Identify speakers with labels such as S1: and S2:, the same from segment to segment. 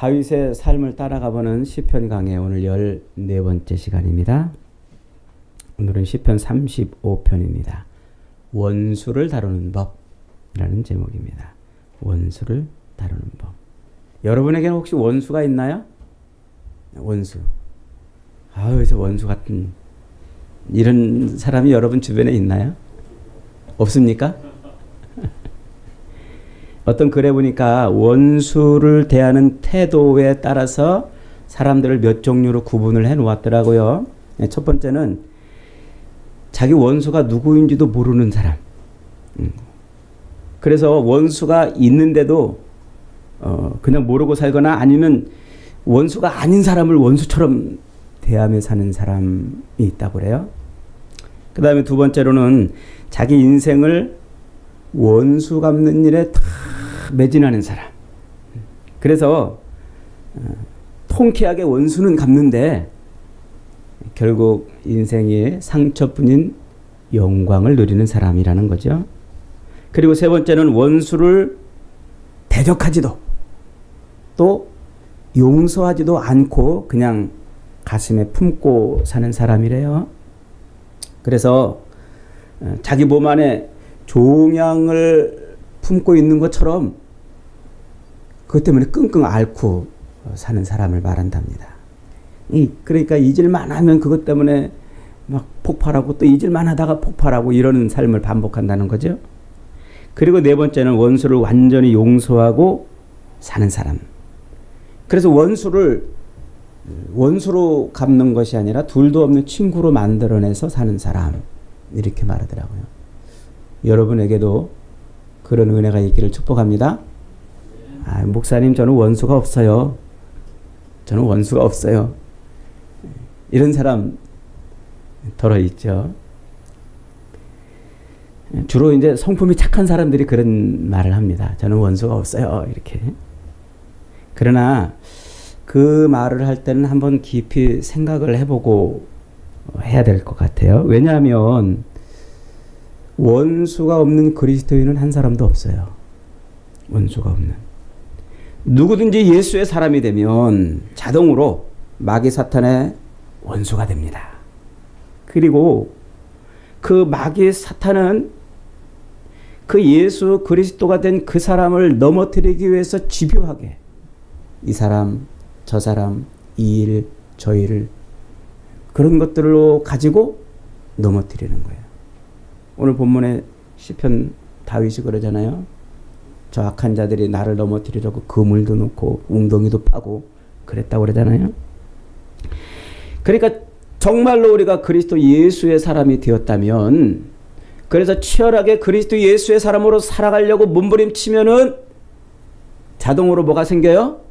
S1: 다윗의 삶을 따라가보는 시편 강의 오늘 14번째 시간입니다. 오늘은 시편 35편입니다. 원수를 다루는 법이라는 제목입니다. 원수를 다루는 법. 여러분에게는 혹시 원수가 있나요? 원수. 아유, 저 원수 같은 이런 사람이 여러분 주변에 있나요? 없습니까? 어떤 글에 보니까 원수를 대하는 태도에 따라서 사람들을 몇 종류로 구분을 해 놓았더라고요. 첫 번째는 자기 원수가 누구인지도 모르는 사람. 그래서 원수가 있는데도 그냥 모르고 살거나 아니면 원수가 아닌 사람을 원수처럼 대하며 사는 사람이 있다고 그래요. 그 다음에 두 번째로는 자기 인생을 원수 갚는 일에 다 매진하는 사람. 그래서 통쾌하게 원수는 갚는데 결국 인생의 상처뿐인 영광을 누리는 사람이라는 거죠. 그리고 세 번째는 원수를 대적하지도 또 용서하지도 않고 그냥 가슴에 품고 사는 사람이래요. 그래서 자기 몸 안에 종양을 품고 있는 것처럼 그것 때문에 끙끙 앓고 사는 사람을 말한답니다. 그러니까 잊을만 하면 그것 때문에 막 폭발하고 또 잊을만 하다가 폭발하고 이러는 삶을 반복한다는 거죠. 그리고 네 번째는 원수를 완전히 용서하고 사는 사람. 그래서 원수로 갚는 것이 아니라 둘도 없는 친구로 만들어내서 사는 사람, 이렇게 말하더라고요. 여러분에게도 그런 은혜가 있기를 축복합니다. 목사님, 저는 원수가 없어요. 저는 원수가 없어요. 이런 사람 덜어 있죠. 주로 이제 성품이 착한 사람들이 그런 말을 합니다. 저는 원수가 없어요. 이렇게. 그러나 그 말을 할 때는 한번 깊이 생각을 해보고 해야 될 것 같아요. 왜냐하면 원수가 없는 그리스도인은 한 사람도 없어요. 원수가 없는. 누구든지 예수의 사람이 되면 자동으로 마귀 사탄의 원수가 됩니다. 그리고 그 마귀 사탄은 그 예수 그리스도가 된 그 사람을 넘어뜨리기 위해서 집요하게 이 사람, 저 사람, 이 일, 저 일을 그런 것들로 가지고 넘어뜨리는 거예요. 오늘 본문에 시편 다윗이 그러잖아요. 저 악한 자들이 나를 넘어뜨리려고 그물도 놓고 웅덩이도 파고 그랬다고 그러잖아요. 그러니까 정말로 우리가 그리스도 예수의 사람이 되었다면, 그래서 치열하게 그리스도 예수의 사람으로 살아가려고 몸부림치면은 자동으로 뭐가 생겨요?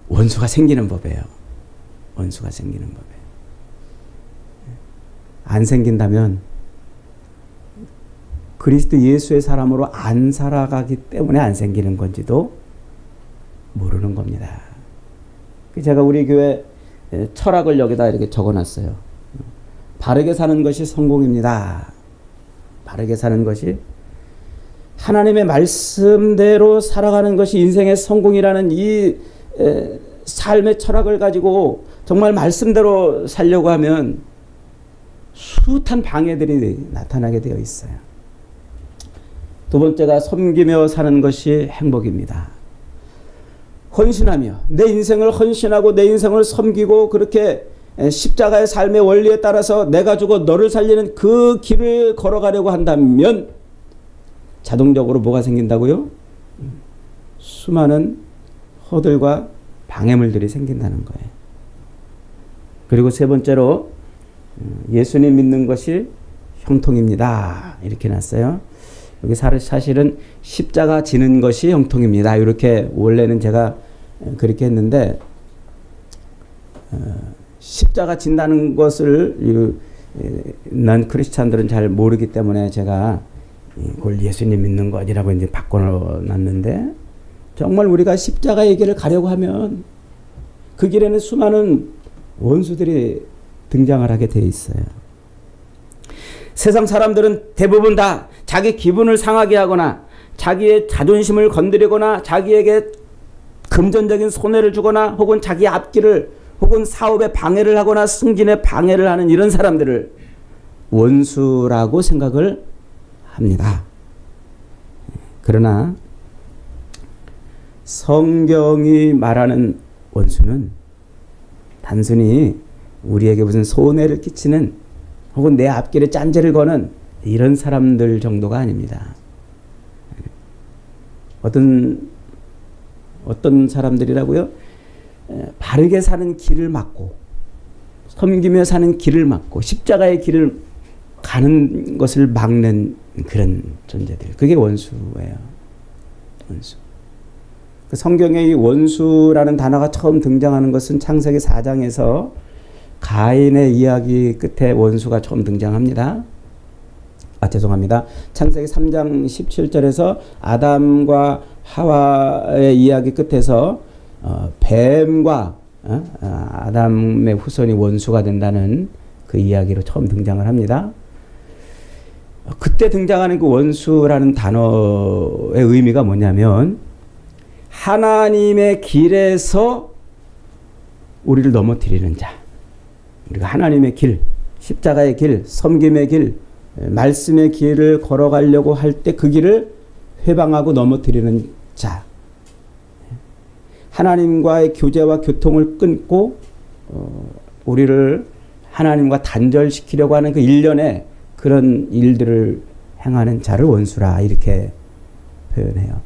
S1: 원수가 생기는 법이에요. 원수가 생기는 법이에요. 안 생긴다면 그리스도 예수의 사람으로 안 살아가기 때문에 안 생기는 건지도 모르는 겁니다. 제가 우리 교회 철학을 여기다 이렇게 적어놨어요. 바르게 사는 것이 성공입니다. 바르게 사는 것이, 하나님의 말씀대로 살아가는 것이 인생의 성공이라는 이 삶의 철학을 가지고 정말 말씀대로 살려고 하면 숱한 방해들이 나타나게 되어 있어요. 두 번째가 섬기며 사는 것이 행복입니다. 헌신하며 내 인생을 헌신하고 내 인생을 섬기고 그렇게 십자가의 삶의 원리에 따라서 내가 죽어 너를 살리는 그 길을 걸어가려고 한다면 자동적으로 뭐가 생긴다고요? 수많은 허들과 방해물들이 생긴다는 거예요. 그리고 세 번째로 예수님 믿는 것이 형통입니다. 이렇게 놨어요. 여기 사실은 십자가 지는 것이 형통입니다. 이렇게 원래는 제가 그렇게 했는데 십자가 진다는 것을 난 크리스찬들은 잘 모르기 때문에 제가 그걸 예수님 믿는 것이라고 이제 바꿔놨는데, 정말 우리가 십자가의 길을 가려고 하면 그 길에는 수많은 원수들이 등장을 하게 돼 있어요. 세상 사람들은 대부분 다 자기 기분을 상하게 하거나 자기의 자존심을 건드리거나 자기에게 금전적인 손해를 주거나 혹은 자기 앞길을 혹은 사업에 방해를 하거나 승진에 방해를 하는 이런 사람들을 원수라고 생각을 합니다. 그러나 성경이 말하는 원수는 단순히 우리에게 무슨 손해를 끼치는 혹은 내 앞길에 짠재를 거는 이런 사람들 정도가 아닙니다. 어떤 사람들이라고요? 바르게 사는 길을 막고 섬기며 사는 길을 막고 십자가의 길을 가는 것을 막는 그런 존재들. 그게 원수예요. 원수. 그 성경에 이 원수라는 단어가 처음 등장하는 것은 창세기 4장에서 가인의 이야기 끝에 원수가 처음 등장합니다. 죄송합니다. 창세기 3장 17절에서 아담과 하와의 이야기 끝에서 뱀과 아담의 후손이 원수가 된다는 그 이야기로 처음 등장을 합니다. 그때 등장하는 그 원수라는 단어의 의미가 뭐냐면 하나님의 길에서 우리를 넘어뜨리는 자. 우리가 하나님의 길, 십자가의 길, 섬김의 길, 말씀의 길을 걸어가려고 할 때 그 길을 회방하고 넘어뜨리는 자. 하나님과의 교제와 교통을 끊고 우리를 하나님과 단절시키려고 하는 그 일련의 그런 일들을 행하는 자를 원수라 이렇게 표현해요.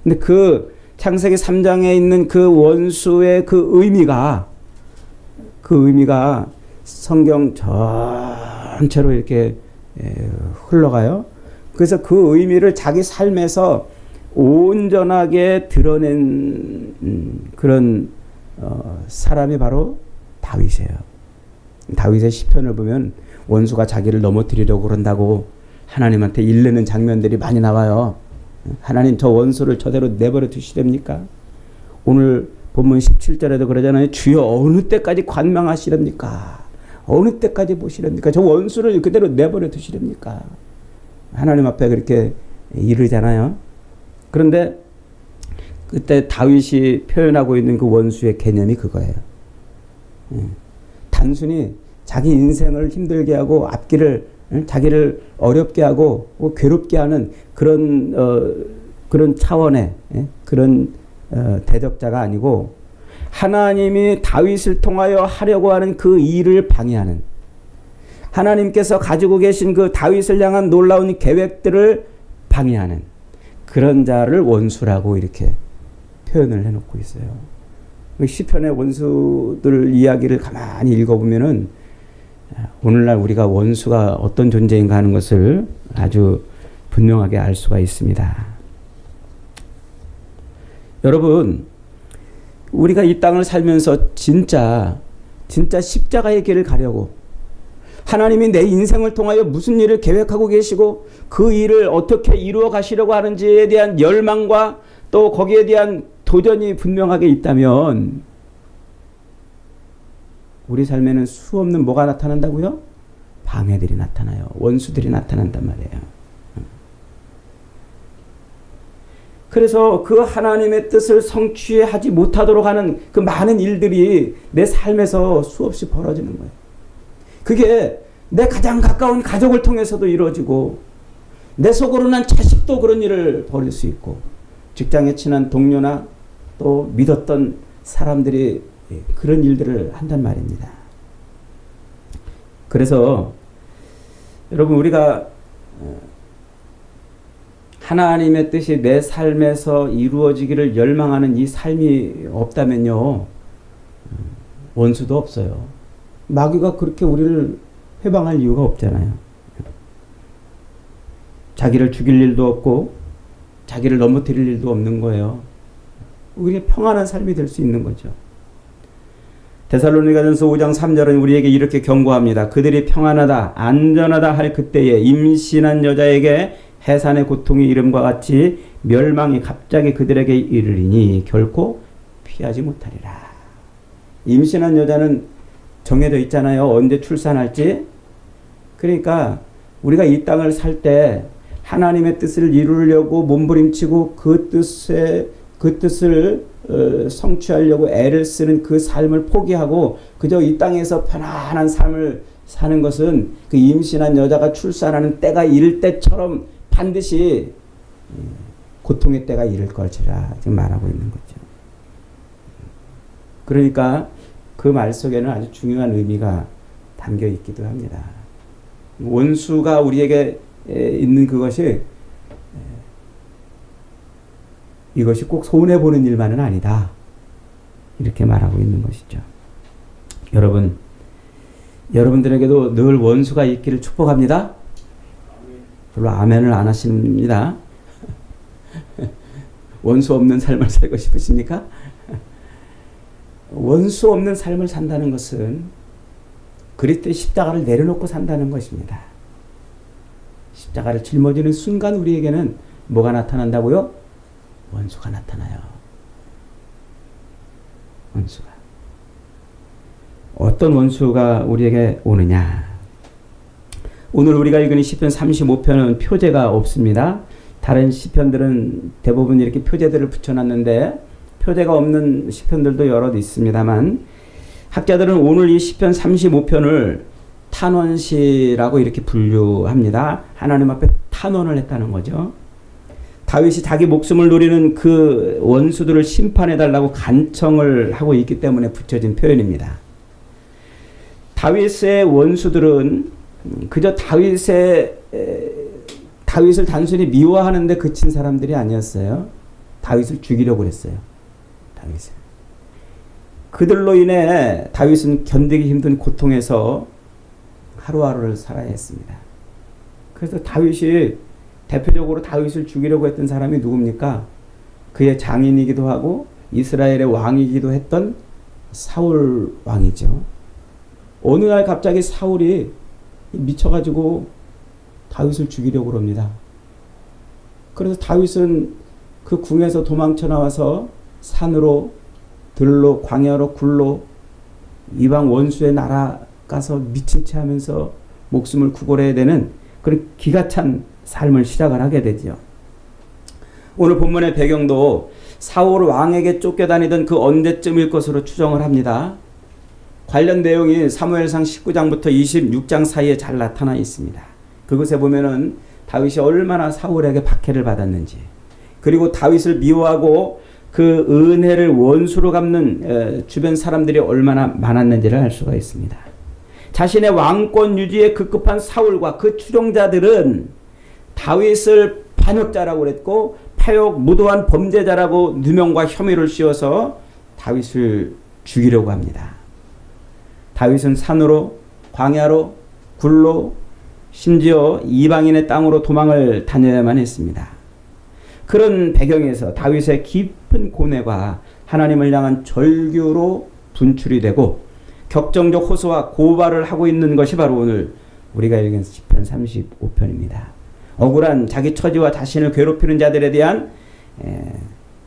S1: 근데 그 창세기 3장에 있는 그 원수의 그 의미가 성경 전체로 이렇게 흘러가요. 그래서 그 의미를 자기 삶에서 온전하게 드러낸 그런 사람이 바로 다윗이에요. 다윗의 시편을 보면 원수가 자기를 넘어뜨리려고 그런다고 하나님한테 일르는 장면들이 많이 나와요. 하나님 저 원수를 저대로 내버려 두시렵니까? 오늘 본문 17절에도 그러잖아요. 주여 어느 때까지 관망하시렵니까? 어느 때까지 보시렵니까? 저 원수를 그대로 내버려 두시렵니까? 하나님 앞에 그렇게 이르잖아요. 그런데 그때 다윗이 표현하고 있는 그 원수의 개념이 그거예요. 단순히 자기 인생을 힘들게 하고 앞길을 자기를 어렵게 하고 괴롭게 하는 그런 차원의 그런 대적자가 아니고 하나님이 다윗을 통하여 하려고 하는 그 일을 방해하는 하나님께서 가지고 계신 그 다윗을 향한 놀라운 계획들을 방해하는 그런 자를 원수라고 이렇게 표현을 해놓고 있어요. 시편의 원수들 이야기를 가만히 읽어보면은 오늘날 우리가 원수가 어떤 존재인가 하는 것을 아주 분명하게 알 수가 있습니다. 여러분, 우리가 이 땅을 살면서 진짜 십자가의 길을 가려고 하나님이 내 인생을 통하여 무슨 일을 계획하고 계시고 그 일을 어떻게 이루어 가시려고 하는지에 대한 열망과 또 거기에 대한 도전이 분명하게 있다면 우리 삶에는 수없는 뭐가 나타난다고요? 방해들이 나타나요. 원수들이 나타난단 말이에요. 그래서 그 하나님의 뜻을 성취하지 못하도록 하는 그 많은 일들이 내 삶에서 수없이 벌어지는 거예요. 그게 내 가장 가까운 가족을 통해서도 이루어지고 내 속으로 난 자식도 그런 일을 벌일 수 있고 직장에 친한 동료나 또 믿었던 사람들이 그런 일들을 한단 말입니다. 그래서 여러분 우리가 하나님의 뜻이 내 삶에서 이루어지기를 열망하는 이 삶이 없다면요 원수도 없어요. 마귀가 그렇게 우리를 회방할 이유가 없잖아요. 자기를 죽일 일도 없고 자기를 넘어뜨릴 일도 없는 거예요. 우리의 평안한 삶이 될 수 있는 거죠. 데살로니가전서 5장 3절은 우리에게 이렇게 경고합니다. 그들이 평안하다 안전하다 할 그때에 임신한 여자에게 해산의 고통이 이름과 같이 멸망이 갑자기 그들에게 이르리니 결코 피하지 못하리라. 임신한 여자는 정해져 있잖아요. 언제 출산할지. 그러니까 우리가 이 땅을 살 때 하나님의 뜻을 이루려고 몸부림치고 그 뜻에 그 뜻을 성취하려고 애를 쓰는 그 삶을 포기하고 그저 이 땅에서 편안한 삶을 사는 것은 그 임신한 여자가 출산하는 때가 이를 때처럼 반드시 고통의 때가 이를 것이라 지금 말하고 있는 거죠. 그러니까 그 말 속에는 아주 중요한 의미가 담겨 있기도 합니다. 원수가 우리에게 있는 그것이 이것이 꼭 손해 보는 일만은 아니다. 이렇게 말하고 있는 것이죠. 여러분들에게도 늘 원수가 있기를 축복합니다. 별로 아멘을 안 하십니다. 원수 없는 삶을 살고 싶으십니까? 원수 없는 삶을 산다는 것은 그리스도의 십자가를 내려놓고 산다는 것입니다. 십자가를 짊어지는 순간 우리에게는 뭐가 나타난다고요? 원수가 나타나요. 원수가. 어떤 원수가 우리에게 오느냐? 오늘 우리가 읽은 시편 35편은 표제가 없습니다. 다른 시편들은 대부분 이렇게 표제들을 붙여놨는데 표제가 없는 시편들도 여럿 있습니다만 학자들은 오늘 이 시편 35편을 탄원시라고 이렇게 분류합니다. 하나님 앞에 탄원을 했다는 거죠. 다윗이 자기 목숨을 노리는 그 원수들을 심판해달라고 간청을 하고 있기 때문에 붙여진 표현입니다. 다윗의 원수들은 그저 다윗을 단순히 미워하는 데 그친 사람들이 아니었어요. 다윗을 죽이려고 했어요. 다윗을. 그들로 인해 다윗은 견디기 힘든 고통에서 하루하루를 살아야 했습니다. 그래서 다윗이 대표적으로 다윗을 죽이려고 했던 사람이 누굽니까? 그의 장인이기도 하고 이스라엘의 왕이기도 했던 사울 왕이죠. 어느 날 갑자기 사울이 미쳐가지고 다윗을 죽이려고 합니다. 그래서 다윗은 그 궁에서 도망쳐 나와서 산으로 들로 광야로 굴로 이방 원수의 나라 가서 미친 채 하면서 목숨을 구걸해야 되는 그런 기가 찬 삶을 시작을 하게 되죠. 오늘 본문의 배경도 사울 왕에게 쫓겨다니던 그 언제쯤일 것으로 추정을 합니다. 관련 내용이 사무엘상 19장부터 26장 사이에 잘 나타나 있습니다. 그것에 보면은 다윗이 얼마나 사울에게 박해를 받았는지, 그리고 다윗을 미워하고 그 은혜를 원수로 갚는 주변 사람들이 얼마나 많았는지를 알 수가 있습니다. 자신의 왕권 유지에 급급한 사울과 그 추종자들은 다윗을 반역자라고 그랬고 파역 무도한 범죄자라고 누명과 혐의를 씌워서 다윗을 죽이려고 합니다. 다윗은 산으로 광야로 굴로 심지어 이방인의 땅으로 도망을 다녀야만 했습니다. 그런 배경에서 다윗의 깊은 고뇌가 하나님을 향한 절규로 분출이 되고 격정적 호소와 고발을 하고 있는 것이 바로 오늘 우리가 읽은 시편 35편입니다. 억울한 자기 처지와 자신을 괴롭히는 자들에 대한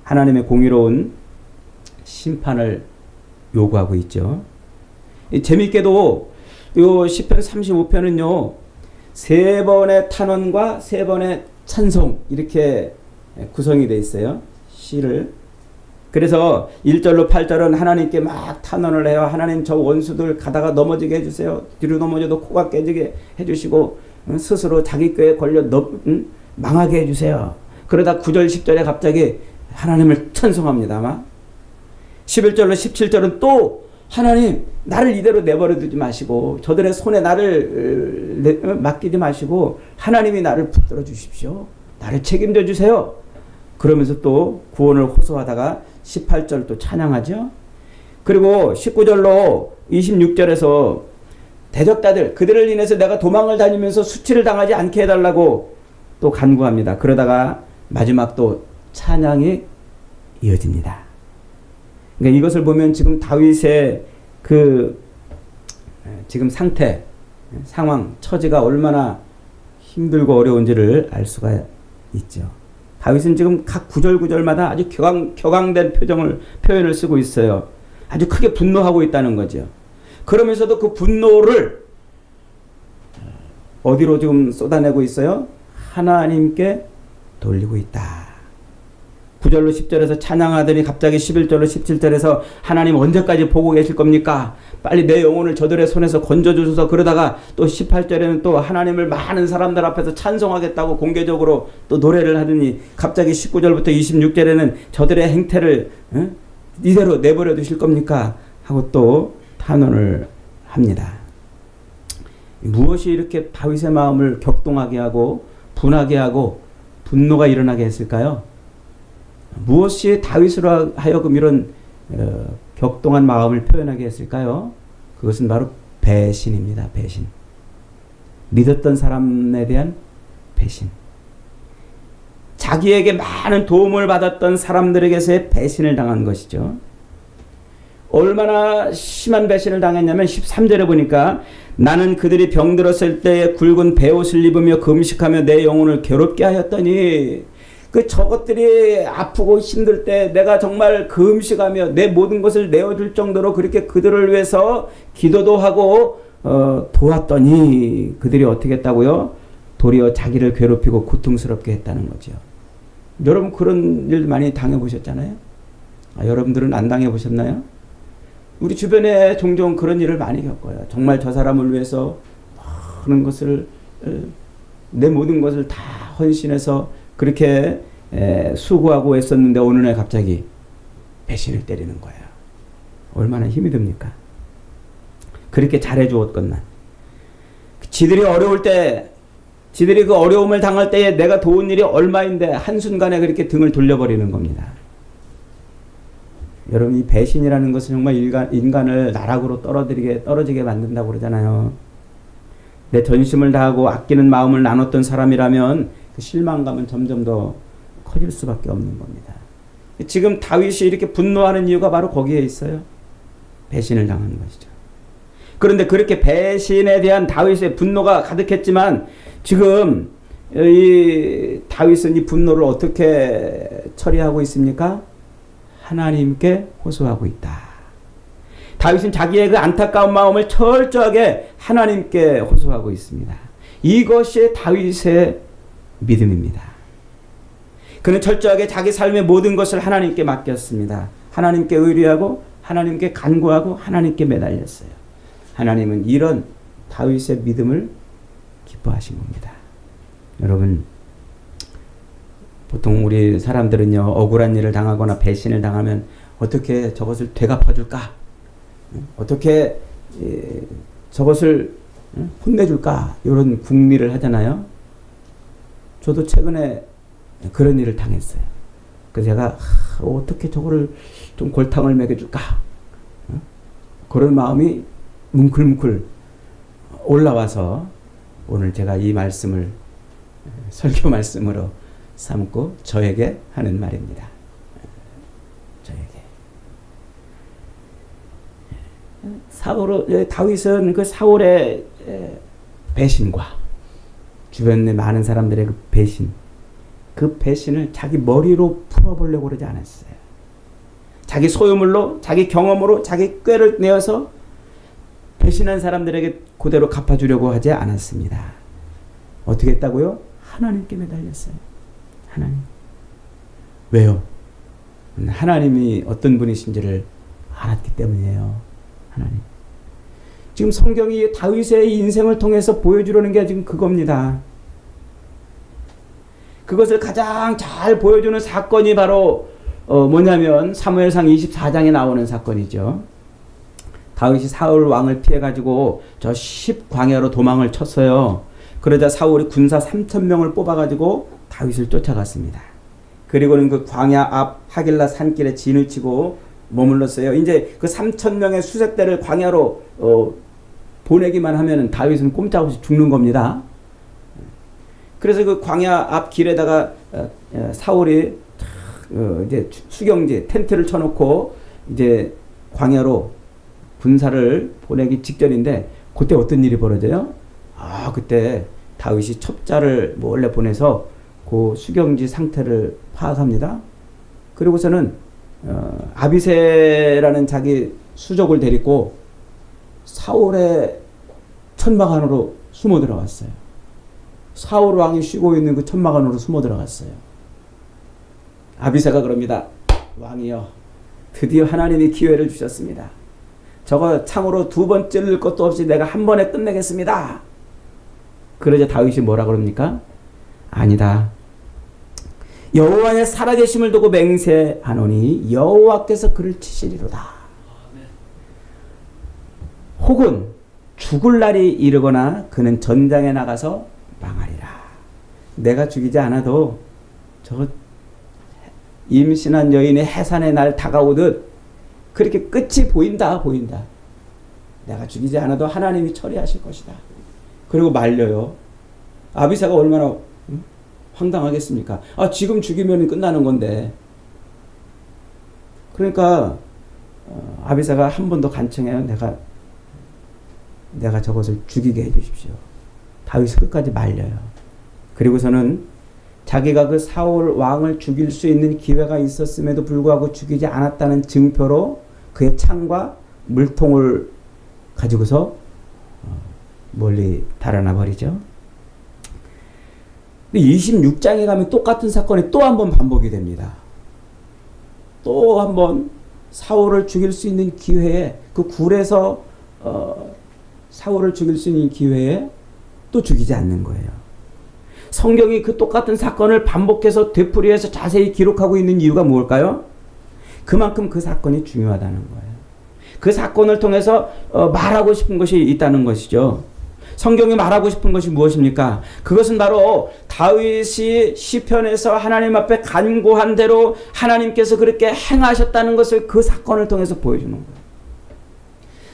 S1: 하나님의 공의로운 심판을 요구하고 있죠. 재밌게도 이 시편 35편은요 3번의 탄원과 3번의 찬송 이렇게 구성이 되어 있어요. 시를. 그래서 1절로 8절은 하나님께 막 탄원을 해요. 하나님 저 원수들 가다가 넘어지게 해주세요. 뒤로 넘어져도 코가 깨지게 해주시고 스스로 자기 꾀에 걸려 망하게 해주세요. 그러다 9절 10절에 갑자기 하나님을 찬송합니다. 막 11절로 17절은 또 하나님 나를 이대로 내버려 두지 마시고 저들의 손에 나를 맡기지 마시고 하나님이 나를 붙들어 주십시오. 나를 책임져 주세요. 그러면서 또 구원을 호소하다가 18절 또 찬양하죠. 그리고 19절로 26절에서 대적자들 그들을 인해서 내가 도망을 다니면서 수치를 당하지 않게 해달라고 또 간구합니다. 그러다가 마지막 또 찬양이 이어집니다. 그러니까 이것을 보면 지금 다윗의 그 지금 상태, 상황, 처지가 얼마나 힘들고 어려운지를 알 수가 있죠. 다윗은 지금 각 구절마다 아주 격앙된 표현을 쓰고 있어요. 아주 크게 분노하고 있다는 거죠. 그러면서도 그 분노를 어디로 지금 쏟아내고 있어요? 하나님께 돌리고 있다. 9절로 10절에서 찬양하더니 갑자기 11절로 17절에서 하나님 언제까지 보고 계실 겁니까? 빨리 내 영혼을 저들의 손에서 건져주셔서, 그러다가 또 18절에는 또 하나님을 많은 사람들 앞에서 찬송하겠다고 공개적으로 또 노래를 하더니 갑자기 19절부터 26절에는 저들의 행태를 이대로 내버려 두실 겁니까? 하고 또 탄원을 합니다. 무엇이 이렇게 다윗의 마음을 격동하게 하고 분하게 하고 분노가 일어나게 했을까요? 무엇이 다윗으로 하여금 이런 격동한 마음을 표현하게 했을까요? 그것은 바로 배신입니다. 배신. 믿었던 사람에 대한 배신. 자기에게 많은 도움을 받았던 사람들에게서의 배신을 당한 것이죠. 얼마나 심한 배신을 당했냐면 13절에 보니까 나는 그들이 병들었을 때에 굵은 베옷을 입으며 금식하며 내 영혼을 괴롭게 하였더니, 그 저것들이 아프고 힘들 때 내가 정말 금식하며 내 모든 것을 내어줄 정도로 그렇게 그들을 위해서 기도도 하고 도왔더니 그들이 어떻게 했다고요? 도리어 자기를 괴롭히고 고통스럽게 했다는 거죠. 여러분 그런 일 많이 당해보셨잖아요? 여러분들은 안 당해보셨나요? 우리 주변에 종종 그런 일을 많이 겪어요. 정말 저 사람을 위해서 그런 것을, 내 모든 것을 다 헌신해서 그렇게 수고하고 애썼는데 어느 날 갑자기 배신을 때리는 거예요. 얼마나 힘이 듭니까? 그렇게 잘해주었건만. 지들이 어려울 때, 지들이 그 어려움을 당할 때에 내가 도운 일이 얼마인데 한순간에 그렇게 등을 돌려버리는 겁니다. 여러분, 이 배신이라는 것은 정말 인간을 나락으로 떨어지게 만든다고 그러잖아요. 내 전심을 다하고 아끼는 마음을 나눴던 사람이라면 그 실망감은 점점 더 커질 수밖에 없는 겁니다. 지금 다윗이 이렇게 분노하는 이유가 바로 거기에 있어요. 배신을 당한 것이죠. 그런데 그렇게 배신에 대한 다윗의 분노가 가득했지만 지금 이 다윗은 이 분노를 어떻게 처리하고 있습니까? 하나님께 호소하고 있다. 다윗은 자기의 그 안타까운 마음을 철저하게 하나님께 호소하고 있습니다. 이것이 다윗의 믿음입니다. 그는 철저하게 자기 삶의 모든 것을 하나님께 맡겼습니다. 하나님께 의뢰하고 하나님께 간구하고 하나님께 매달렸어요. 하나님은 이런 다윗의 믿음을 기뻐하신 겁니다. 여러분, 보통 우리 사람들은요, 억울한 일을 당하거나 배신을 당하면 어떻게 저것을 되갚아줄까? 어떻게 저것을 혼내줄까? 이런 궁리를 하잖아요. 저도 최근에 그런 일을 당했어요. 그래서 제가 어떻게 저거를 좀 골탕을 먹여줄까? 그런 마음이 뭉클뭉클 올라와서 오늘 제가 이 말씀을 설교 말씀으로 삼고 저에게 하는 말입니다. 저에게. 다윗은 그 사울의 배신과 주변에 많은 사람들의 그 배신을 자기 머리로 풀어보려고 그러지 않았어요. 자기 소유물로, 자기 경험으로, 자기 꾀를 내어서 배신한 사람들에게 그대로 갚아주려고 하지 않았습니다. 어떻게 했다고요? 하나님께 매달렸어요. 하나님. 왜요? 하나님이 어떤 분이신지를 알았기 때문이에요. 하나님. 지금 성경이 다윗의 인생을 통해서 보여주려는 게 지금 그겁니다. 그것을 가장 잘 보여주는 사건이 바로 뭐냐면 사무엘상 24장에 나오는 사건이죠. 다윗이 사울 왕을 피해가지고 저 10광야로 도망을 쳤어요. 그러자 사울이 군사 3,000명을 뽑아가지고 다윗을 쫓아갔습니다. 그리고는 그 광야 앞 하길라 산길에 진을 치고 머물렀어요. 이제 그 3,000명의 수색대를 광야로 보내기만 하면 다윗은 꼼짝없이 죽는 겁니다. 그래서 그 광야 앞 길에다가 사울이 이제 수경지 텐트를 쳐놓고 이제 광야로 군사를 보내기 직전인데 그때 어떤 일이 벌어져요? 그때 다윗이 첩자를 몰래 보내서 그 수경지 상태를 파악합니다. 그리고서는 아비새라는 자기 수족을 데리고 사울의 천막 안으로 숨어 들어갔어요. 사울 왕이 쉬고 있는 그 천막 안으로 숨어 들어갔어요. 아비새가 그럽니다. 왕이여, 드디어 하나님이 기회를 주셨습니다. 저거 창으로 두 번 찔릴 것도 없이 내가 한 번에 끝내겠습니다. 그러자 다윗이 뭐라 그럽니까? 아니다. 여호와의 살아계심을 두고 맹세하노니 여호와께서 그를 치시리로다. 혹은 죽을 날이 이르거나 그는 전장에 나가서 망하리라. 내가 죽이지 않아도 저 임신한 여인의 해산의 날 다가오듯 그렇게 끝이 보인다. 내가 죽이지 않아도 하나님이 처리하실 것이다. 그리고 말려요. 아비새가 얼마나 황당하겠습니까? 지금 죽이면 끝나는 건데. 그러니까 아비새가 한 번 더 간청해요. 내가 저것을 죽이게 해주십시오. 다윗을 끝까지 말려요. 그리고서는 자기가 그 사울 왕을 죽일 수 있는 기회가 있었음에도 불구하고 죽이지 않았다는 증표로 그의 창과 물통을 가지고서 멀리 달아나 버리죠. 26장에 가면 똑같은 사건이 또 한 번 반복이 됩니다. 또 한 번 사울을 죽일 수 있는 기회에, 그 굴에서 사울을 죽일 수 있는 기회에 또 죽이지 않는 거예요. 성경이 그 똑같은 사건을 반복해서 되풀이해서 자세히 기록하고 있는 이유가 무엇일까요? 그만큼 그 사건이 중요하다는 거예요. 그 사건을 통해서 말하고 싶은 것이 있다는 것이죠. 성경이 말하고 싶은 것이 무엇입니까? 그것은 바로 다윗이 시편에서 하나님 앞에 간구한 대로 하나님께서 그렇게 행하셨다는 것을 그 사건을 통해서 보여주는 거예요.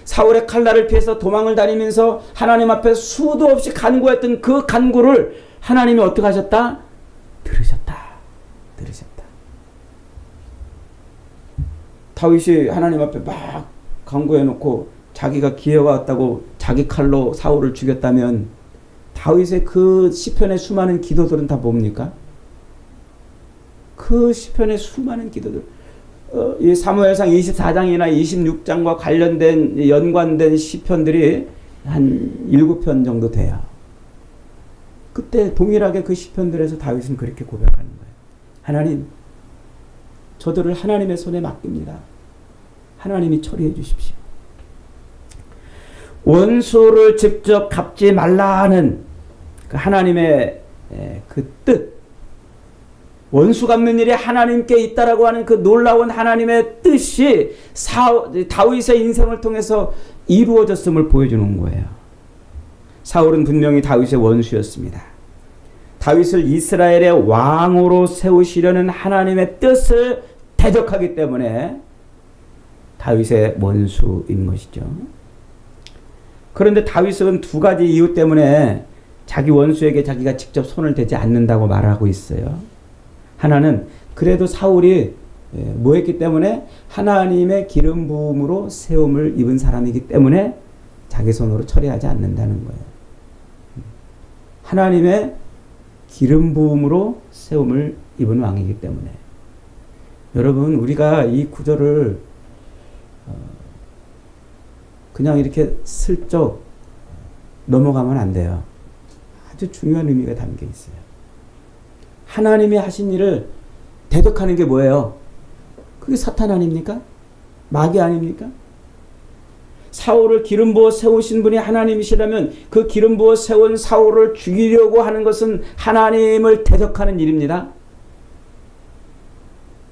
S1: 사울의 칼날을 피해서 도망을 다니면서 하나님 앞에 수도 없이 간구했던 그 간구를 하나님이 어떻게 하셨다? 들으셨다. 다윗이 하나님 앞에 막 간구해놓고 자기가 기회가 왔다고 자기 칼로 사울을 죽였다면 다윗의 그 시편의 수많은 기도들은 다 뭡니까? 그 시편의 수많은 기도들, 이 사무엘상 24장이나 26장과 관련된 연관된 시편들이 한 7편 정도 돼요. 그때 동일하게 그 시편들에서 다윗은 그렇게 고백하는 거예요. 하나님, 저들을 하나님의 손에 맡깁니다. 하나님이 처리해 주십시오. 원수를 직접 갚지 말라는 그 하나님의 그 뜻, 원수 갚는 일이 하나님께 있다라고 하는 그 놀라운 하나님의 뜻이 다윗의 인생을 통해서 이루어졌음을 보여주는 거예요. 사울은 분명히 다윗의 원수였습니다. 다윗을 이스라엘의 왕으로 세우시려는 하나님의 뜻을 대적하기 때문에 다윗의 원수인 것이죠. 그런데 다윗은 두 가지 이유 때문에 자기 원수에게 자기가 직접 손을 대지 않는다고 말하고 있어요. 하나는 그래도 사울이 뭐 했기 때문에 하나님의 기름 부음으로 세움을 입은 사람이기 때문에 자기 손으로 처리하지 않는다는 거예요. 하나님의 기름 부음으로 세움을 입은 왕이기 때문에. 여러분, 우리가 이 구절을 그냥 이렇게 슬쩍 넘어가면 안 돼요. 아주 중요한 의미가 담겨 있어요. 하나님이 하신 일을 대적하는 게 뭐예요? 그게 사탄 아닙니까? 마귀 아닙니까? 사울을 기름 부어 세우신 분이 하나님이시라면 그 기름 부어 세운 사울을 죽이려고 하는 것은 하나님을 대적하는 일입니다.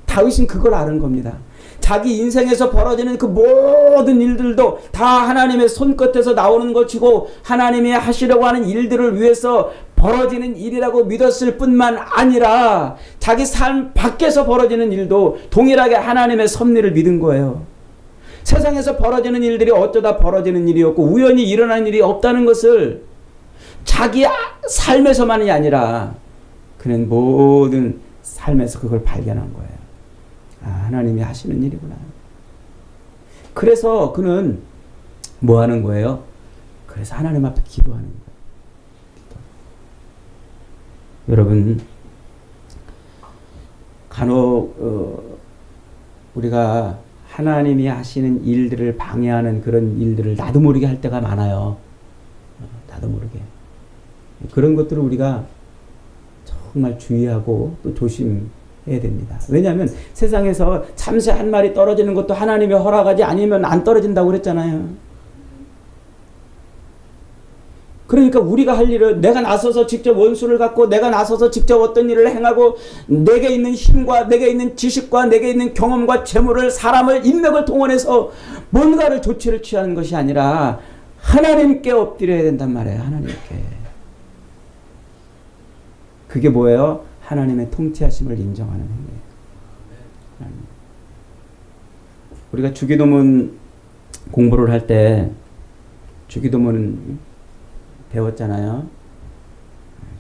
S1: 다윗은 그걸 아는 겁니다. 자기 인생에서 벌어지는 그 모든 일들도 다 하나님의 손끝에서 나오는 것이고 하나님이 하시려고 하는 일들을 위해서 벌어지는 일이라고 믿었을 뿐만 아니라 자기 삶 밖에서 벌어지는 일도 동일하게 하나님의 섭리를 믿은 거예요. 세상에서 벌어지는 일들이 어쩌다 벌어지는 일이었고 우연히 일어나는 일이 없다는 것을 자기 삶에서만이 아니라 그는 모든 삶에서 그걸 발견한 거예요. 하나님이 하시는 일이구나. 그래서 그는 뭐 하는 거예요? 그래서 하나님 앞에 기도하는 거예요. 여러분, 간혹 우리가 하나님이 하시는 일들을 방해하는 그런 일들을 나도 모르게 할 때가 많아요. 나도 모르게. 그런 것들을 우리가 정말 주의하고 또 조심해야 해야 됩니다. 왜냐하면 세상에서 참새 한 마리 떨어지는 것도 하나님의 허락하지 아니면 안 떨어진다고 그랬잖아요. 그러니까 우리가 할 일은 내가 나서서 직접 원수를 갖고 내가 나서서 직접 어떤 일을 행하고 내게 있는 힘과 내게 있는 지식과 내게 있는 경험과 재물을 사람을 인맥을 동원해서 뭔가를 조치를 취하는 것이 아니라 하나님께 엎드려야 된단 말이에요. 하나님께. 그게 뭐예요? 하나님의 통치하심을 인정하는 행위예요. 우리가 주기도문 공부를 할 때 주기도문 배웠잖아요.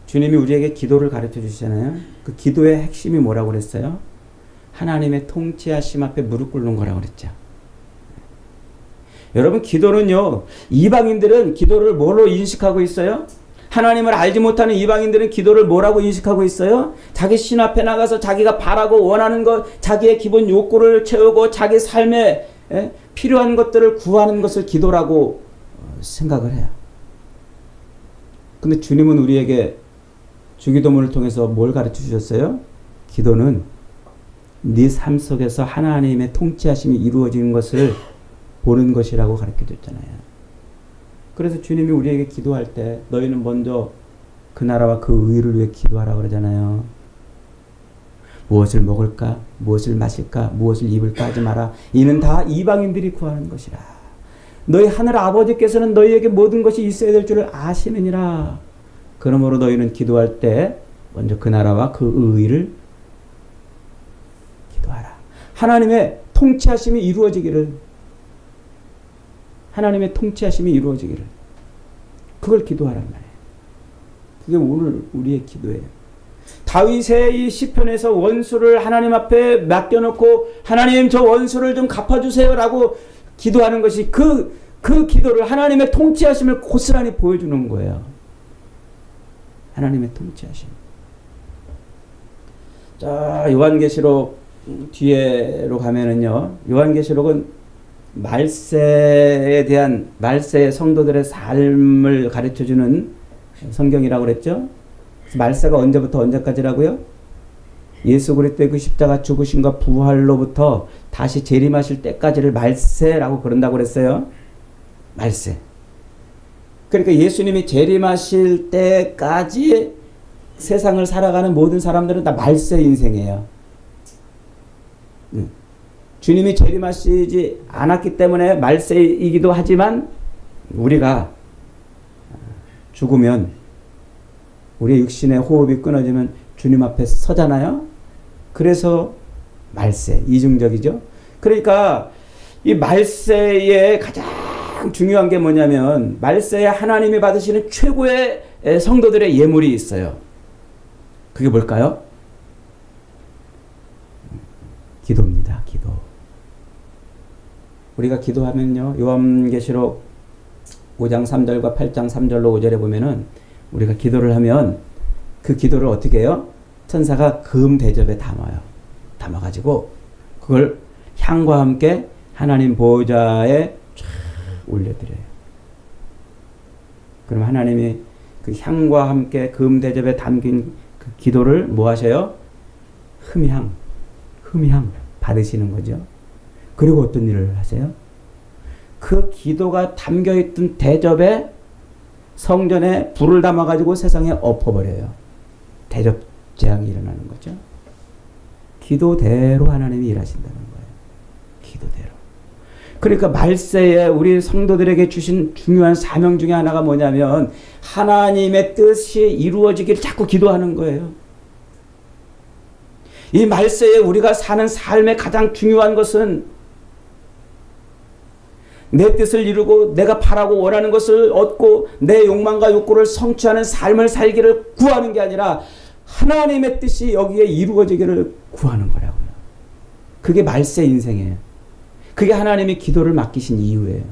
S1: 주님이 우리에게 기도를 가르쳐 주시잖아요. 그 기도의 핵심이 뭐라고 그랬어요? 하나님의 통치하심 앞에 무릎 꿇는 거라고 그랬죠. 여러분, 기도는요, 이방인들은 기도를 뭘로 인식하고 있어요? 하나님을 알지 못하는 이방인들은 기도를 뭐라고 인식하고 있어요? 자기 신 앞에 나가서 자기가 바라고 원하는 것, 자기의 기본 욕구를 채우고 자기 삶에 필요한 것들을 구하는 것을 기도라고 생각을 해요. 근데 주님은 우리에게 주기도문을 통해서 뭘 가르쳐 주셨어요? 기도는 네 삶 속에서 하나님의 통치하심이 이루어지는 것을 보는 것이라고 가르쳐 줬잖아요. 그래서 주님이 우리에게 기도할 때 너희는 먼저 그 나라와 그 의를 위해 기도하라고 그러잖아요. 무엇을 먹을까? 무엇을 마실까? 무엇을 입을까? 하지 마라. 이는 다 이방인들이 구하는 것이라. 너희 하늘 아버지께서는 너희에게 모든 것이 있어야 될 줄을 아시느니라. 그러므로 너희는 기도할 때 먼저 그 나라와 그 의를 기도하라. 하나님의 통치하심이 이루어지기를. 하나님의 통치하심이 이루어지기를. 그걸 기도하란 말이에요. 그게 오늘 우리의 기도예요. 다윗의 이 시편에서 원수를 하나님 앞에 맡겨놓고 하나님 저 원수를 좀 갚아주세요라고 기도하는 것이 그 기도를 하나님의 통치하심을 고스란히 보여주는 거예요. 하나님의 통치하심. 자, 요한계시록 뒤에로 가면은요, 요한계시록은 말세에 대한 말세의 성도들의 삶을 가르쳐주는 성경이라고 그랬죠. 말세가 언제부터 언제까지라고요? 예수 그리스도의 그 십자가 죽으심과 부활로부터 다시 재림하실 때까지를 말세라고 그런다고 그랬어요. 말세. 그러니까 예수님이 재림하실 때까지 세상을 살아가는 모든 사람들은 다 말세 인생이에요. 주님이 재림하시지 않았기 때문에 말세이기도 하지만 우리가 죽으면 우리의 육신의 호흡이 끊어지면 주님 앞에 서잖아요. 그래서 말세, 이중적이죠. 그러니까 이 말세의 가장 중요한 게 뭐냐면 말세에 하나님이 받으시는 최고의 성도들의 예물이 있어요. 그게 뭘까요? 기도입니다. 기도. 우리가 기도하면요, 요한계시록 5장 3절과 8장 3절로 5절에 보면은 우리가 기도를 하면 그 기도를 어떻게 해요? 천사가 금 대접에 담아요. 담아가지고 그걸 향과 함께 하나님 보호자에 쫙 올려드려요. 그럼 하나님이 그 향과 함께 금 대접에 담긴 그 기도를 뭐 하셔요? 흠향 받으시는 거죠. 그리고 어떤 일을 하세요? 그 기도가 담겨있던 대접에 성전에 불을 담아가지고 세상에 엎어버려요. 대접 재앙이 일어나는 거죠. 기도대로 하나님이 일하신다는 거예요. 기도대로. 그러니까 말세에 우리 성도들에게 주신 중요한 사명 중에 하나가 뭐냐면 하나님의 뜻이 이루어지길 자꾸 기도하는 거예요. 이 말세에 우리가 사는 삶의 가장 중요한 것은 내 뜻을 이루고 내가 바라고 원하는 것을 얻고 내 욕망과 욕구를 성취하는 삶을 살기를 구하는 게 아니라 하나님의 뜻이 여기에 이루어지기를 구하는 거라고요. 그게 말세 인생이에요. 그게 하나님이 기도를 맡기신 이유예요.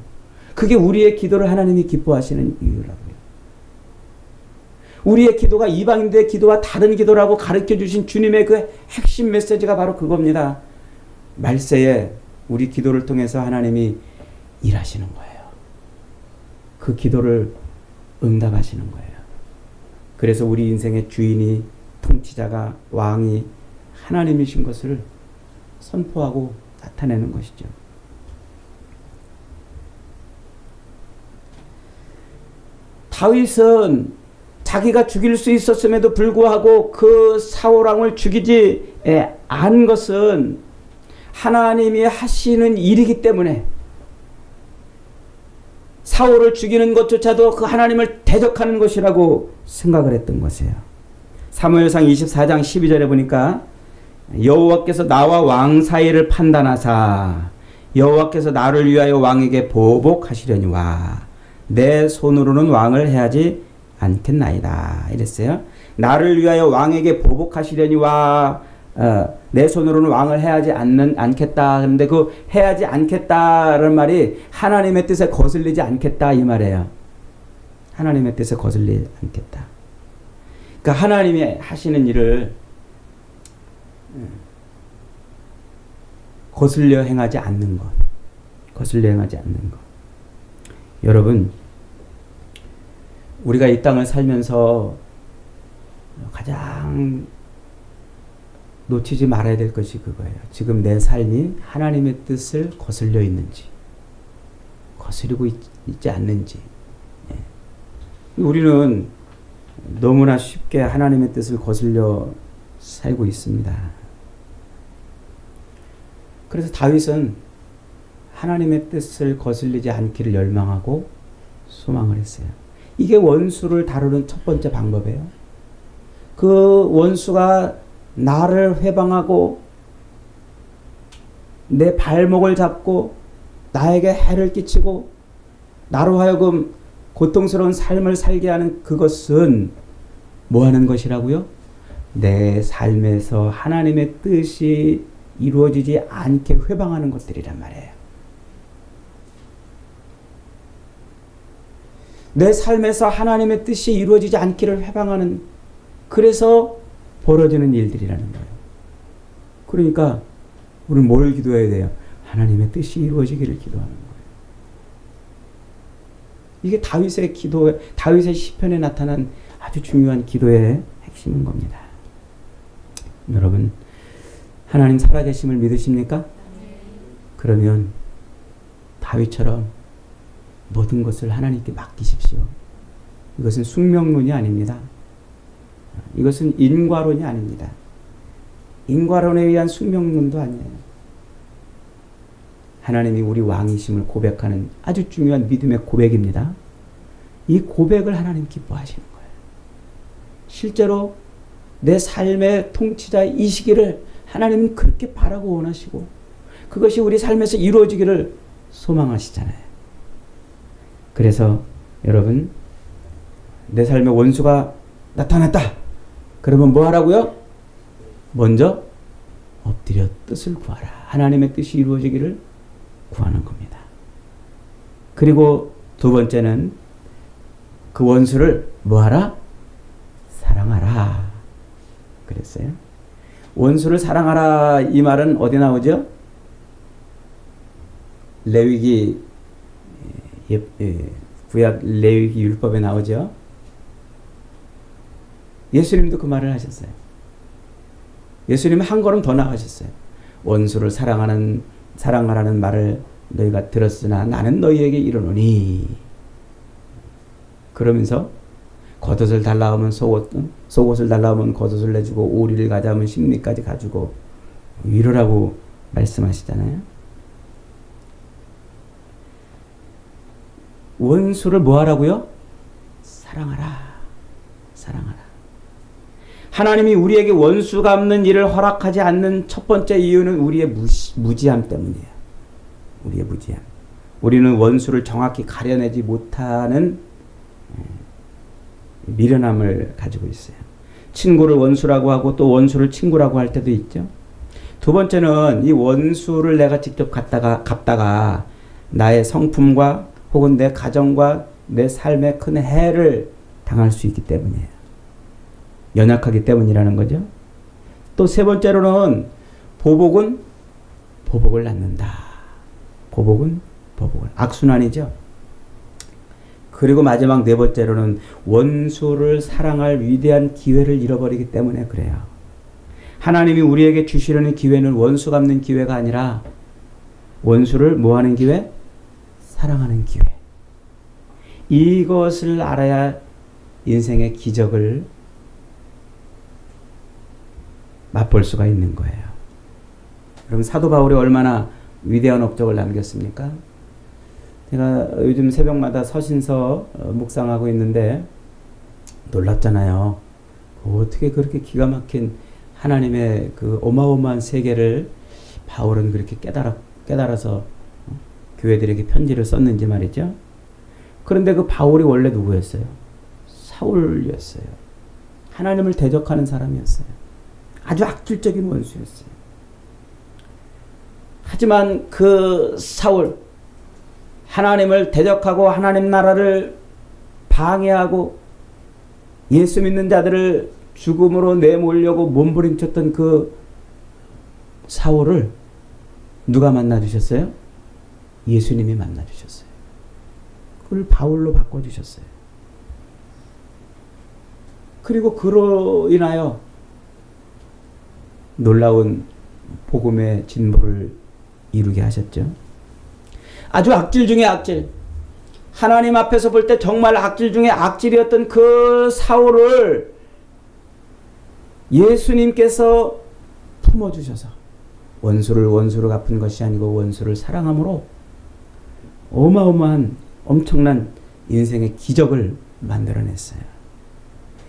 S1: 그게 우리의 기도를 하나님이 기뻐하시는 이유라고요. 우리의 기도가 이방인들의 기도와 다른 기도라고 가르쳐 주신 주님의 그 핵심 메시지가 바로 그겁니다. 말세에 우리 기도를 통해서 하나님이 일하시는 거예요. 그 기도를 응답하시는 거예요. 그래서 우리 인생의 주인이 통치자가 왕이 하나님이신 것을 선포하고 나타내는 것이죠. 다윗은 자기가 죽일 수 있었음에도 불구하고 그 사울왕을 죽이지 않은 것은 하나님이 하시는 일이기 때문에 사울을 죽이는 것조차도 그 하나님을 대적하는 것이라고 생각을 했던 것이에요. 사무엘상 24장 12절에 보니까 여호와께서 나와 왕 사이를 판단하사 여호와께서 나를 위하여 왕에게 보복하시려니와 내 손으로는 왕을 해하지 않겠나이다 이랬어요. 나를 위하여 왕에게 보복하시려니와 내 손으로는 왕을 해하지 않겠다. 그런데 그 해하지 않겠다라는 말이 하나님의 뜻에 거슬리지 않겠다 이 말이에요. 하나님의 뜻에 거슬리지 않겠다. 그러니까 하나님이 하시는 일을 거슬려 행하지 않는 것. 거슬려 행하지 않는 것. 여러분, 우리가 이 땅을 살면서 가장 놓치지 말아야 될 것이 그거예요. 지금 내 삶이 하나님의 뜻을 거슬려 있는지, 거스르고 있지 않는지. 우리는 너무나 쉽게 하나님의 뜻을 거슬려 살고 있습니다. 그래서 다윗은 하나님의 뜻을 거슬리지 않기를 열망하고 소망을 했어요. 이게 원수를 다루는 첫 번째 방법이에요. 그 원수가 나를 회방하고 내 발목을 잡고 나에게 해를 끼치고 나로 하여금 고통스러운 삶을 살게 하는 그것은 뭐 하는 것이라고요? 내 삶에서 하나님의 뜻이 이루어지지 않게 회방하는 것들이란 말이에요. 내 삶에서 하나님의 뜻이 이루어지지 않기를 회방하는, 그래서 벌어지는 일들이라는 거예요. 그러니까 우리는 뭘 기도해야 돼요? 하나님의 뜻이 이루어지기를 기도하는 거예요. 이게 다윗의 기도, 다윗의 시편에 나타난 아주 중요한 기도의 핵심인 겁니다. 여러분, 하나님 살아계심을 믿으십니까? 그러면 다윗처럼 모든 것을 하나님께 맡기십시오. 이것은 숙명론이 아닙니다. 이것은 인과론이 아닙니다. 인과론에 의한 숙명론도 아니에요. 하나님이 우리 왕이심을 고백하는 아주 중요한 믿음의 고백입니다. 이 고백을 하나님 기뻐하시는 거예요. 실제로 내 삶의 통치자이시기를 하나님은 그렇게 바라고 원하시고 그것이 우리 삶에서 이루어지기를 소망하시잖아요. 그래서 여러분, 내 삶에 원수가 나타났다. 그러면 뭐 하라고요? 먼저 엎드려 뜻을 구하라. 하나님의 뜻이 이루어지기를 구하는 겁니다. 그리고 두 번째는 그 원수를 뭐 하라? 사랑하라. 그랬어요. 원수를 사랑하라 이 말은 어디 나오죠? 레위기 구약 레위기 율법에 나오죠. 예수님도 그 말을 하셨어요. 예수님은 한 걸음 더 나가셨어요. 원수를 사랑하라는 말을 너희가 들었으나 나는 너희에게 이르노니. 그러면서 겉옷을 달라 하면 속옷을 달라 하면 겉옷을 내주고 오리를 가자 하면 심리까지 가지고 위로라고 말씀하시잖아요. 원수를 뭐 하라고요? 사랑하라. 사랑하라. 하나님이 우리에게 원수 갚는 일을 허락하지 않는 첫 번째 이유는 우리의 무지함 때문이에요. 우리의 무지함. 우리는 원수를 정확히 가려내지 못하는 미련함을 가지고 있어요. 친구를 원수라고 하고 또 원수를 친구라고 할 때도 있죠. 두 번째는 이 원수를 내가 직접 갚다가 나의 성품과 혹은 내 가정과 내 삶에 큰 해를 당할 수 있기 때문이에요. 연약하기 때문이라는 거죠. 또 세 번째로는 보복은 보복을 낳는다. 보복은 보복을. 악순환이죠. 그리고 마지막 네 번째로는 원수를 사랑할 위대한 기회를 잃어버리기 때문에 그래요. 하나님이 우리에게 주시려는 기회는 원수 갚는 기회가 아니라 원수를 뭐하는 기회? 사랑하는 기회. 이것을 알아야 인생의 기적을 맛볼 수가 있는 거예요. 그럼 사도 바울이 얼마나 위대한 업적을 남겼습니까? 제가 요즘 새벽마다 서신서 묵상하고 있는데 놀랍잖아요. 어떻게 그렇게 기가 막힌 하나님의 그 어마어마한 세계를 바울은 그렇게 깨달아서 교회들에게 편지를 썼는지 말이죠. 그런데 그 바울이 원래 누구였어요? 사울이었어요. 하나님을 대적하는 사람이었어요. 아주 악질적인 원수였어요. 하지만 그 사울, 하나님을 대적하고 하나님 나라를 방해하고 예수 믿는 자들을 죽음으로 내몰려고 몸부림쳤던 그 사울을 누가 만나주셨어요? 예수님이 만나주셨어요. 그걸 바울로 바꿔주셨어요. 그리고 그로 인하여 놀라운 복음의 진보를 이루게 하셨죠. 아주 악질 중에 악질. 하나님 앞에서 볼 때 정말 악질 중에 악질이었던 그 사울을 예수님께서 품어주셔서 원수를 원수로 갚은 것이 아니고 원수를 사랑함으로 어마어마한 엄청난 인생의 기적을 만들어냈어요.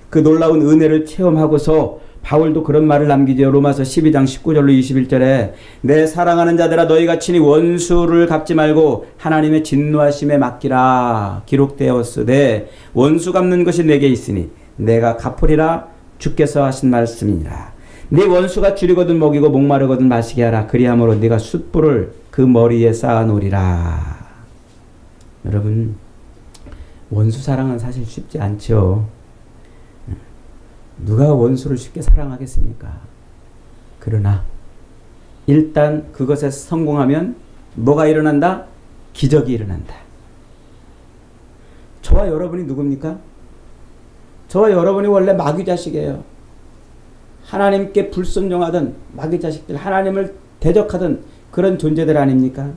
S1: 그 놀라운 은혜를 체험하고서 바울도 그런 말을 남기죠. 로마서 12장 19절로 21절에 내 사랑하는 자들아 너희가 친히 원수를 갚지 말고 하나님의 진노하심에 맡기라 기록되었으되 원수 갚는 것이 내게 있으니 내가 갚으리라 주께서 하신 말씀이니라. 네 원수가 줄이거든 먹이고 목마르거든 마시게 하라. 그리함으로 네가 숯불을 그 머리에 쌓아놓으리라. 여러분 원수 사랑은 사실 쉽지 않죠. 누가 원수를 쉽게 사랑하겠습니까? 그러나 일단 그것에 성공하면 뭐가 일어난다? 기적이 일어난다. 저와 여러분이 누굽니까? 저와 여러분이 원래 마귀 자식이에요. 하나님께 불순종하던 마귀 자식들, 하나님을 대적하던 그런 존재들 아닙니까?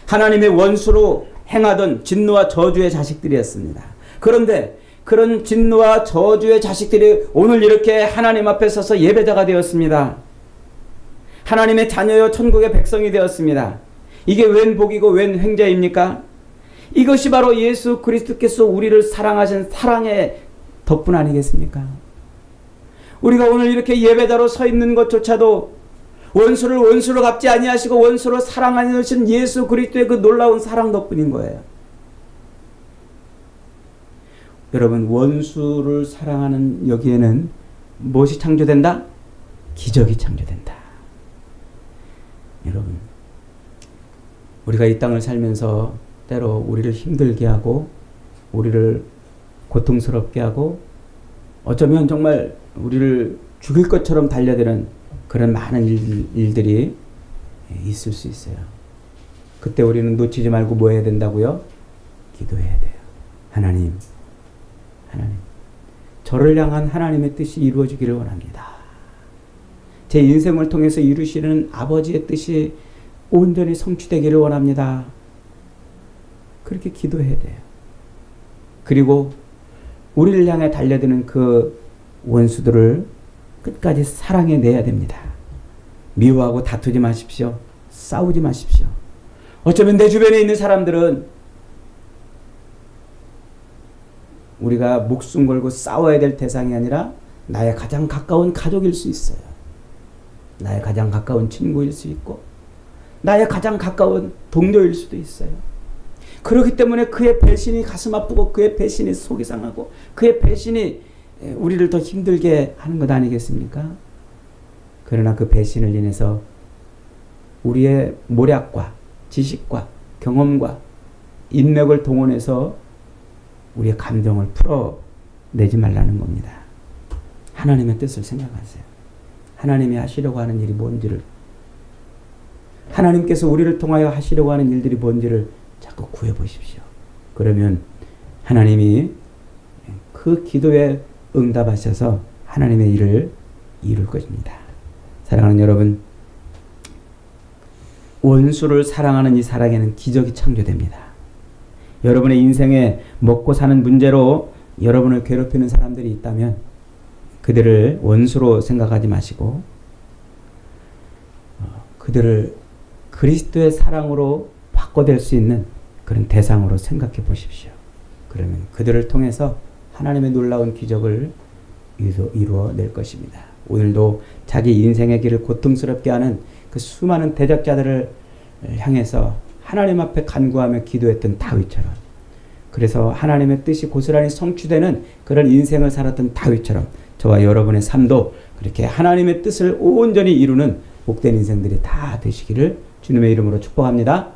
S1: 하나님의 원수로 행하던 진노와 저주의 자식들이었습니다. 그런데 그런 진노와 저주의 자식들이 오늘 이렇게 하나님 앞에 서서 예배자가 되었습니다. 하나님의 자녀요 천국의 백성이 되었습니다. 이게 웬 복이고 웬 횡재입니까? 이것이 바로 예수 그리스도께서 우리를 사랑하신 사랑의 덕분 아니겠습니까? 우리가 오늘 이렇게 예배자로 서 있는 것조차도 원수를 원수로 갚지 아니하시고 원수로 사랑하신 예수 그리스도의 그 놀라운 사랑 덕분인 거예요. 여러분 원수를 사랑하는 여기에는 무엇이 창조된다? 기적이 창조된다. 여러분 우리가 이 땅을 살면서 때로 우리를 힘들게 하고 우리를 고통스럽게 하고 어쩌면 정말 우리를 죽일 것처럼 달려드는 그런 많은 일들이 있을 수 있어요. 그때 우리는 놓치지 말고 뭐 해야 된다고요? 기도해야 돼요. 하나님 저를 향한 하나님의 뜻이 이루어지기를 원합니다. 제 인생을 통해서 이루시는 아버지의 뜻이 온전히 성취되기를 원합니다. 그렇게 기도해야 돼요. 그리고 우리를 향해 달려드는 그 원수들을 끝까지 사랑해내야 됩니다. 미워하고 다투지 마십시오. 싸우지 마십시오. 어쩌면 내 주변에 있는 사람들은 우리가 목숨 걸고 싸워야 될 대상이 아니라 나의 가장 가까운 가족일 수 있어요. 나의 가장 가까운 친구일 수 있고 나의 가장 가까운 동료일 수도 있어요. 그렇기 때문에 그의 배신이 가슴 아프고 그의 배신이 속이 상하고 그의 배신이 우리를 더 힘들게 하는 것 아니겠습니까? 그러나 그 배신을 인해서 우리의 모략과 지식과 경험과 인맥을 동원해서 우리의 감정을 풀어내지 말라는 겁니다. 하나님의 뜻을 생각하세요. 하나님이 하시려고 하는 일이 뭔지를, 하나님께서 우리를 통하여 하시려고 하는 일들이 뭔지를 자꾸 구해보십시오. 그러면 하나님이 그 기도에 응답하셔서 하나님의 일을 이룰 것입니다. 사랑하는 여러분, 원수를 사랑하는 이 사랑에는 기적이 창조됩니다. 여러분의 인생에 먹고 사는 문제로 여러분을 괴롭히는 사람들이 있다면 그들을 원수로 생각하지 마시고 그들을 그리스도의 사랑으로 바꿔댈 수 있는 그런 대상으로 생각해 보십시오. 그러면 그들을 통해서 하나님의 놀라운 기적을 이루어낼 것입니다. 오늘도 자기 인생의 길을 고통스럽게 하는 그 수많은 대적자들을 향해서 하나님 앞에 간구하며 기도했던 다윗처럼, 그래서 하나님의 뜻이 고스란히 성취되는 그런 인생을 살았던 다윗처럼 저와 여러분의 삶도 그렇게 하나님의 뜻을 온전히 이루는 복된 인생들이 다 되시기를 주님의 이름으로 축복합니다.